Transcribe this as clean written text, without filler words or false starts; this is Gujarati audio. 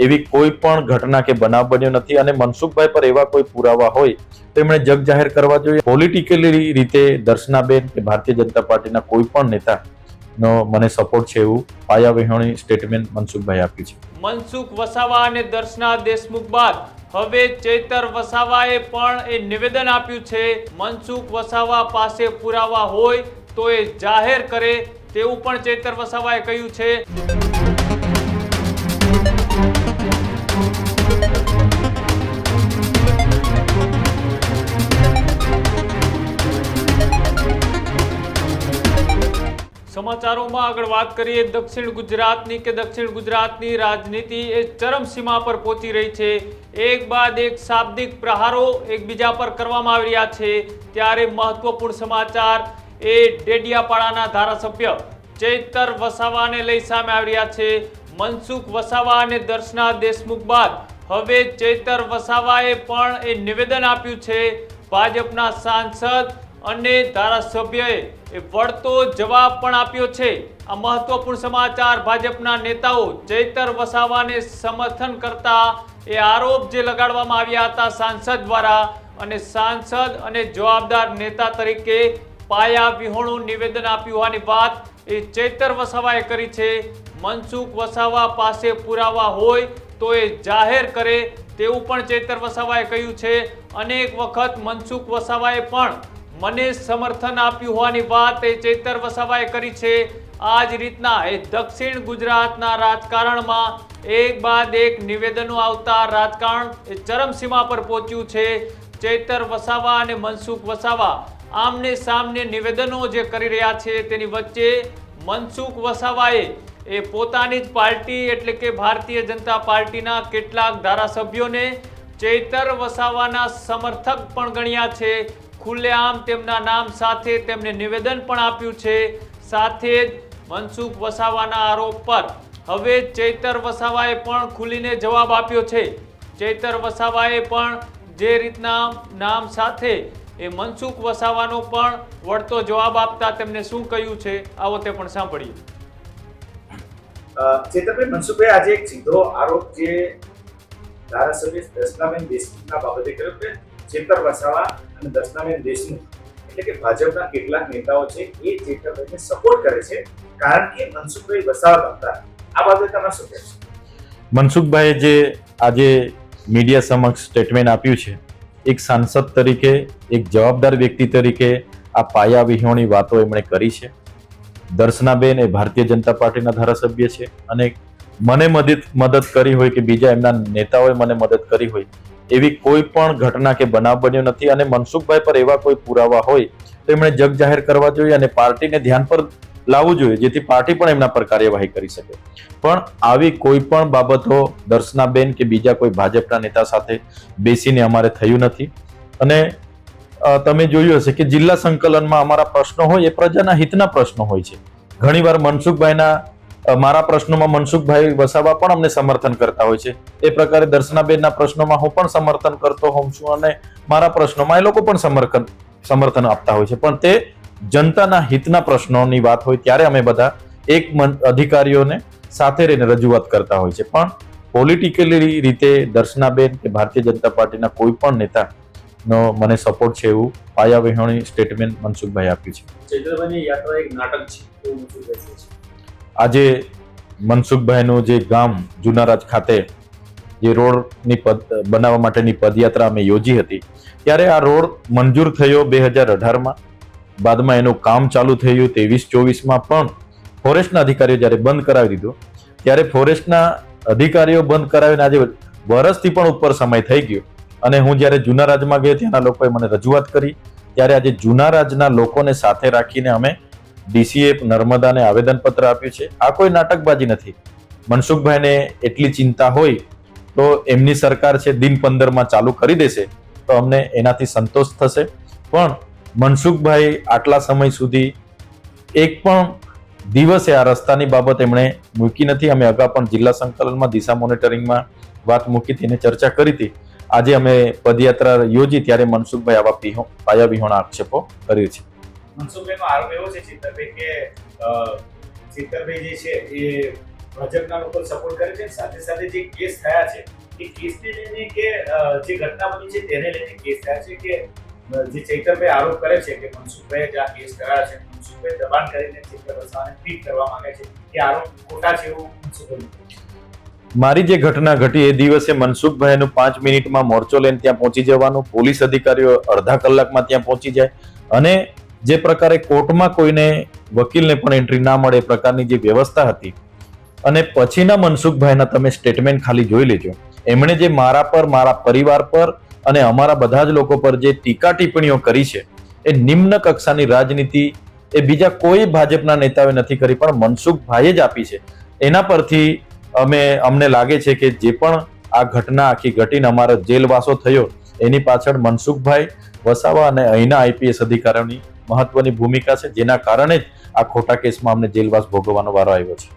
એવી કોઈ પણ ઘટના કે બનાવ બન્યો નથી અને મનસુખભાઈ પર એવા કોઈ પુરાવા હોય તો એમણે જગ જાહેર કરવા જોઈએ. પોલિટિકલી રીતે દર્શનાબેન કે ભારતીય જનતા પાર્ટીના કોઈ પણ નેતાનો મને સપોર્ટ છે એવું પાયાવિહોણી સ્ટેટમેન્ટ મનસુખભાઈ આપ્યું છે. મનસુખ વસાવા અને દર્શના દેશમુખ બાદ હવે ચૈતર વસાવાએ પણ એ નિવેદન આપ્યું છે. મનસુખ વસાવા પાસે પુરાવા હોય તો એ જાહેર કરે તેવું પણ ચૈતર વસાવાએ કહ્યું છે. સમાચારોમાં આગળ વાત કરીએ દક્ષિણ ગુજરાતની રાજનીતિ એ ચરમસીમા પર પહોંચી રહી છે. એક બાદ એક શાબ્દિક પ્રહારો એકબીજા પર કરવામાં આવી રહ્યા છે. ત્યારે મહત્વપૂર્ણ સમાચાર એ ડેડિયાપાડાના ધારાસભ્ય ચૈતર વસાવાને લઈ સામે આવી રહ્યા છે. મનસુખ વસાવા અને દર્શના દેશમુખ બાદ હવે ચૈતર વસાવાએ પણ એ નિવેદન આપ્યું છે. ભાજપના સાંસદ અને ધારાસભ્યએ વળતો જવાબ પણ આપ્યો છે. આ મહત્વપૂર્ણ સમાચાર ભાજપના નેતાઓ ચૈતર વસાવાને સમર્થન કરતા એ આરોપ જે લગાડવામાં આવ્યા હતા સાંસદ દ્વારા અને સાંસદ અને જવાબદાર નેતા તરીકે પાયા વિહોણું નિવેદન આપ્યું હોવાની વાત એ ચૈતર વસાવાએ કરી છે. મનસુખ વસાવા પાસે પુરાવા હોય તો એ જાહેર કરે તેવું પણ ચૈતર વસાવાએ કહ્યું છે. અનેક વખત મનસુખ વસાવાએ પણ મને સમર્થન આપ્યું હોવાની વાત એ ચૈતર વસાવાએ કરી છે. આ જ રીતના એ દક્ષિણ ગુજરાતના રાજકારણમાં એક બાદ એક નિવેદનો આવતા રાજકારણ એ ચરમસીમા પર પહોંચ્યું છે. ચૈતર વસાવા અને મનસુખ વસાવા આમને સામને નિવેદનો જે કરી રહ્યા છે તેની વચ્ચે મનસુખ વસાવાએ એ પોતાની જ પાર્ટી એટલે કે ભારતીય જનતા પાર્ટીના કેટલાક ધારાસભ્યોને ચૈતર વસાવાના સમર્થક પણ ગણ્યા છે. ખુલ્લેઆમ તેમના નામ સાથે તેમને નિવેદન પણ આપ્યું છે. સાથે જ મનસુખ વસાવાના આરોપ પર હવે ચૈતર વસાવાએ પણ ખુલીને જવાબ આપ્યો છે. ચૈતર વસાવાએ પણ જે રીતના નામ સાથે એ મનસુખ વસાવાનો પણ વળતો જવાબ આપતા તેમને શું કહ્યું છે આવો તે પણ સાંભળીએ. ચેતરભાઈ, મનસુખભાઈ આજે એક સીધો આરોપ જે ધારાસભ્ય દર્શનાબેન દેશમુખના બાબતે કર્યો કે ચૈતર વસાવા અને દર્શનાબેન દેશમુખ એટલે કે ભાજપના કેટલાક નેતાઓ છે એ ચૈતરભાઈને સપોર્ટ કરે છે કારણ કે મનસુખભાઈ વસાવા હતા. આ બાબતે તમે શું કહેશો? મનસુખભાઈએ જે આજે મીડિયા સમક્ષ સ્ટેટમેન્ટ આપ્યું છે એક સાંસદ તરીકે એક જવાબદાર વ્યક્તિ તરીકે આ પાયા વિહોણી વાતો એમણે કરી છે. દર્શનાબેન એ ભારતીય જનતા પાર્ટીના ધારાસભ્ય છે અને મને મદદ કરી હોય કે બીજા એમના નેતાઓએ મને મદદ કરી હોય એવી કોઈ પણ ઘટના કે બનાવ બન્યો નથી અને મનસુખભાઈ પર એવા કોઈ પુરાવા હોય તો એમણે જગ જાહેર કરવા જોઈએ અને પાર્ટીને ધ્યાન પર લાવવું જોઈએ જેથી પાર્ટી પણ એમના પર કાર્યવાહી કરી શકે. પણ આવી કોઈ પણ બાબતો દર્શનાબેન કે બીજા કોઈ ભાજપના નેતા સાથે બેસીને અમારે થયું નથી. અને તમે જોયું હશે કે જિલ્લા સંકલનમાં અમારા પ્રશ્નો હોય એ પ્રજાના હિતના પ્રશ્નો હોય છે. ઘણીવાર મારા પ્રશ્નોમાં મનસુખભાઈ વસાવા પણ અમને સમર્થન કરતા હોય છે. એ પ્રકારે દર્શનાબેનના પ્રશ્નોમાં હું પણ સમર્થન કરતો હોઉં છું અને મારા પ્રશ્નોમાં એ લોકો પણ સમર્થન આપતા હોય છે. પણ તે જનતાના હિતના પ્રશ્નોની વાત હોય ત્યારે અમે બધા એક અધિકારીઓને સાથે રહીને રજૂઆત કરતા હોય છે. પણ પોલિટિકલી રીતે દર્શનાબેન કે ભારતીય જનતા પાર્ટીના કોઈ પણ નેતાનો મને સપોર્ટ છે એવું પાયાવિહોણી સ્ટેટમેન્ટ મનસુખભાઈ આપ્યું છે. ચૈતરભાઈની યાત્રા એક નાટક છે એવું મનસુખભાઈ કહે છે. આજે મનસુખભાઈનું જે ગામ જુનારાજ ખાતે જે રોડની બનાવવા માટેની પદયાત્રા અમે યોજી હતી ત્યારે આ રોડ મંજૂર થયો 2018માં. બાદમાં એનું કામ ચાલુ થયું 23-24માં પણ ફોરેસ્ટના અધિકારીઓ જ્યારે બંધ કરાવી દીધો ત્યારે ફોરેસ્ટના અધિકારીઓ બંધ કરાવીને આજે વર્ષથી પણ ઉપર સમય થઈ ગયો અને હું જ્યારે જુનારાજમાં ગયો ત્યાંના લોકોએ મને રજૂઆત કરી ત્યારે આજે જુનારાજના લોકોને સાથે રાખીને અમે ડીસીએ નર્મદાને આવેદનપત્ર આપ્યું છે. આ કોઈ નાટકબાજી નથી. મનસુખભાઈને એટલી ચિંતા હોય તો એમની સરકાર છે દિન 15માં ચાલુ કરી દેશે તો અમને એનાથી સંતોષ થશે. પણ મનસુખભાઈ આટલા સમય સુધી એક પણ દિવસે આ રસ્તાની બાબત એમણે મૂકી નથી. અમે અગાઉ પણ જિલ્લા સંકલનમાં દિશા મોનિટરિંગમાં વાત મૂકી હતી અને ચર્ચા કરી હતી. આજે અમે પદયાત્રા યોજી ત્યારે મનસુખભાઈ આવા પાયાવિહોણા આક્ષેપો કર્યો છે. મનસુખભાઈનો આરોપ એવો છે ચિત્તરભાઈ કે ચિત્તરભાઈ જે છે એ ભાજપના લોકો સપોર્ટ કરે છે. સાથે સાથે જે કેસ થયા છે એ કેસને લઈને કે જે ઘટના બની છે તેને લઈને કેસ થયા છે કે જે ચૈતરભાઈ આરોપ કરે છે કે મનસુખભાઈએ જે આ કેસ કરાયા છે, મનસુખભાઈ દબાણ કરીને ચૈતર વસાવાને ટ્વીટ કરવા માંગે છે, એ આરોપ ખોટા છે એવું મનસુખભાઈ. મારી જે ઘટના ઘટી એ દિવસે મનસુખભાઈનું 5 મિનિટમાં મોરચો લઈને ત્યાં પહોંચી જવાનું, પોલીસ અધિકારીઓ અડધા કલાકમાં ત્યાં પહોંચી જાય અને જે પ્રકારે કોર્ટમાં કોઈને વકીલને પણ એન્ટ્રી ના મળે એ પ્રકારની જે વ્યવસ્થા હતી અને પછીના મનસુખભાઈના તમે સ્ટેટમેન્ટ ખાલી જોઈ લેજો. એમણે જે મારા પર, મારા પરિવાર પર અને અમારા બધા જ લોકો પર જે ટીકા ટિપ્પણીઓ કરી છે એ નિમ્ન કક્ષાની રાજનીતિ એ બીજા કોઈ ભાજપના નેતાઓએ નથી કરી, પણ મનસુખભાઈએ જ આપી છે. એના પરથી અમને લાગે છે કે જે પણ આ ઘટના આખી ઘટીને અમારો જેલવાસો થયો એની પાછળ મનસુખભાઈ વસાવા અને અહીંના આઈપીએસ અધિકારીઓની મહત્વની ભૂમિકા છે, જેના કારણે જ આ ખોટા કેસમાં અમને જેલવાસ ભોગવવાનો વારો આવ્યો છે.